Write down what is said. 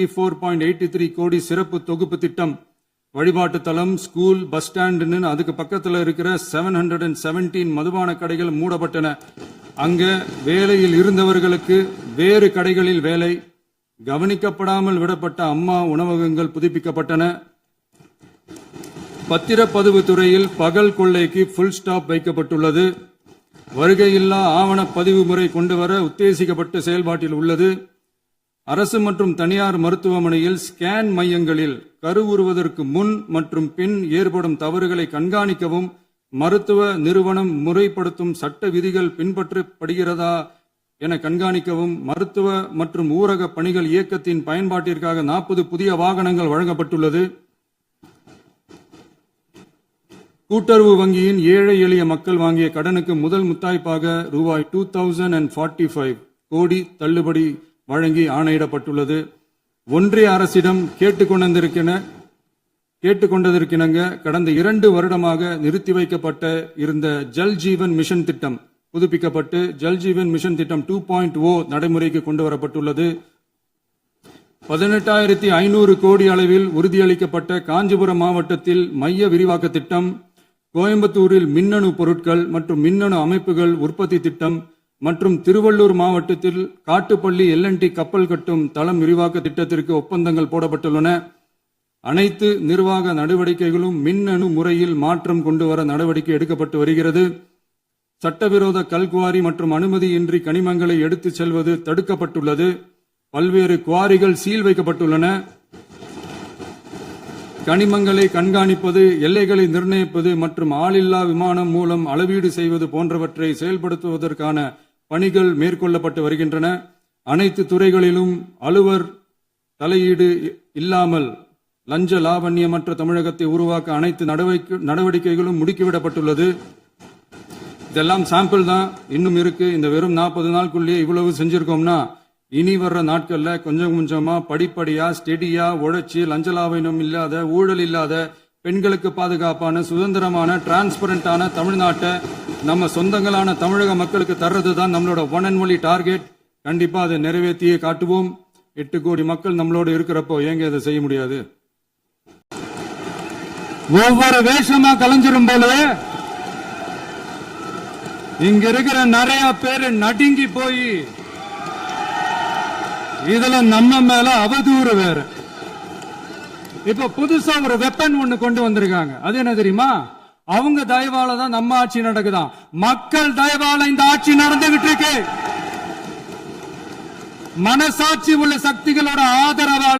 4.83 கோடி சிறப்பு தொகுப்பு திட்டம். வழிபாட்டு தலம், ஸ்கூல், பஸ் ஸ்டாண்ட், அதுக்கு பக்கத்தில் இருக்கிற 717 மதுபான கடைகள் மூடப்பட்டன. அங்க வேலையில் இருந்தவர்களுக்கு வேறு கடைகளில் வேலை. கவனிக்கப்படாமல் விடப்பட்ட அம்மா உணவகங்கள் புதுப்பிக்கப்பட்டன. பத்திரப்பதிவு துறையில் பகல் கொள்ளைக்கு புல் ஸ்டாப் வைக்கப்பட்டுள்ளது. வருகையில்லா ஆவண பதிவு முறை கொண்டுவர உத்தேசிக்கப்பட்ட செயல்பாட்டில் உள்ளது. அரசு மற்றும் தனியார் மருத்துவமனையில் ஸ்கேன் மையங்களில் கருவுறுவதற்கு முன் மற்றும் பின் ஏற்படும் தவறுகளை கண்காணிக்கவும், மருத்துவ நிறுவனம் முறைப்படுத்தும் சட்ட விதிகள் பின்பற்றப்படுகிறதா என கண்காணிக்கவும் மருத்துவ மற்றும் ஊரக பணிகள் இயக்கத்தின் பயன்பாட்டிற்காக 40 புதிய வாகனங்கள் வழங்கப்பட்டுள்ளது. கூட்டுறவு வங்கியின் ஏழை எளிய மக்கள் வாங்கிய கடனுக்கு முதல் முத்தாய்ப்பாக ரூபாய் 2045 கோடி தள்ளுபடி வழங்கி ஆணையிடப்பட்டுள்ளது. ஒன்றிய அரசிடம் கேட்டுக்கொண்டதற்கிணங்க கடந்த 2 வருடமாக நிறுத்தி வைக்கப்பட்ட இருந்த ஜல் ஜீவன் மிஷன் திட்டம் புதுப்பிக்கப்பட்டு ஜல் ஜீவன் மிஷன் திட்டம் 2.0 நடைமுறைக்கு கொண்டு வரப்பட்டுள்ளது. 18,500 கோடி அளவில் உறுதியளிக்கப்பட்ட காஞ்சிபுரம் மாவட்டத்தில் மைய விரிவாக்க திட்டம், கோயம்புத்தூரில் மின்னணு பொருட்கள் மற்றும் மின்னணு அமைப்புகள் உற்பத்தி திட்டம் மற்றும் திருவள்ளூர் மாவட்டத்தில் காட்டுப்பள்ளி LNT கப்பல் கட்டும் தளம் விரிவாக்க திட்டத்திற்கு ஒப்பந்தங்கள் போடப்பட்டுள்ளன. அனைத்து நிர்வாக நடவடிக்கைகளும் மின்னணு முறையில் மாற்றம் கொண்டுவர நடவடிக்கை எடுக்கப்பட்டு வருகிறது. சட்டவிரோத கல்குவாரி மற்றும் அனுமதியின்றி கனிமங்களை எடுத்துச் செல்வது தடுக்கப்பட்டுள்ளது. பல்வேறு குவாரிகள் சீல் வைக்கப்பட்டுள்ளன. கனிமங்களை கண்காணிப்பது, எல்லைகளை நிர்ணயிப்பது மற்றும் ஆளில்லா விமானம் மூலம் அளவீடு செய்வது போன்றவற்றை செயல்படுத்துவதற்கான பணிகள் மேற்கொள்ளப்பட்டு வருகின்றன. அனைத்து துறைகளிலும் அலுவலர் தலையீடு இல்லாமல் லஞ்ச லாவண்யமற்ற தமிழகத்தை உருவாக்க அனைத்து நடவடிக்கைகளும் முடுக்கிவிடப்பட்டுள்ளது. இதெல்லாம் சாம்பிள் தான், இன்னும் இருக்கு. இந்த வெறும் 40 நாளுக்குள்ளேயே இவ்வளவு செஞ்சிருக்கோம்னா இனி வர்ற நாட்கள்ல கொஞ்சம் கொஞ்சமா படிப்படியா ஸ்டெடியா உழைச்சி லஞ்சலாவணம் இல்லாத, ஊழல் இல்லாத, பெண்களுக்கு பாதுகாப்பான, சுதந்திரமான, டிரான்ஸ்பரண்டான தமிழ்நாட்டை நம்ம சொந்தங்களான தமிழக மக்களுக்கு தர்றதுதான் நம்மளோட ஒன் அண்ட் ஒன்லி டார்கெட். கண்டிப்பா அதை நிறைவேற்றியே காட்டுவோம். 8 கோடி மக்கள் நம்மளோட இருக்கிறப்போ ஏங்க இதை செய்ய முடியாது? ஒவ்வொரு வேஷமா கலைஞ்சிரும் போல இங்க இருக்கிற நிறைய பேரு நடுங்கி போய் இதுல நம்ம மேல அவதூறு வேற. இப்ப புதுசா ஒரு வெப்பன் ஒண்ணு கொண்டு வந்திருக்காங்க. அது என்ன தெரியுமா? அவங்க தயவால தான் நம்ம ஆட்சி நடக்குதான். மக்கள் தயவால இந்த ஆட்சி நடந்துகிட்டு இருக்கு. மனசாட்சி உள்ள சக்திகளோட ஆதரவால்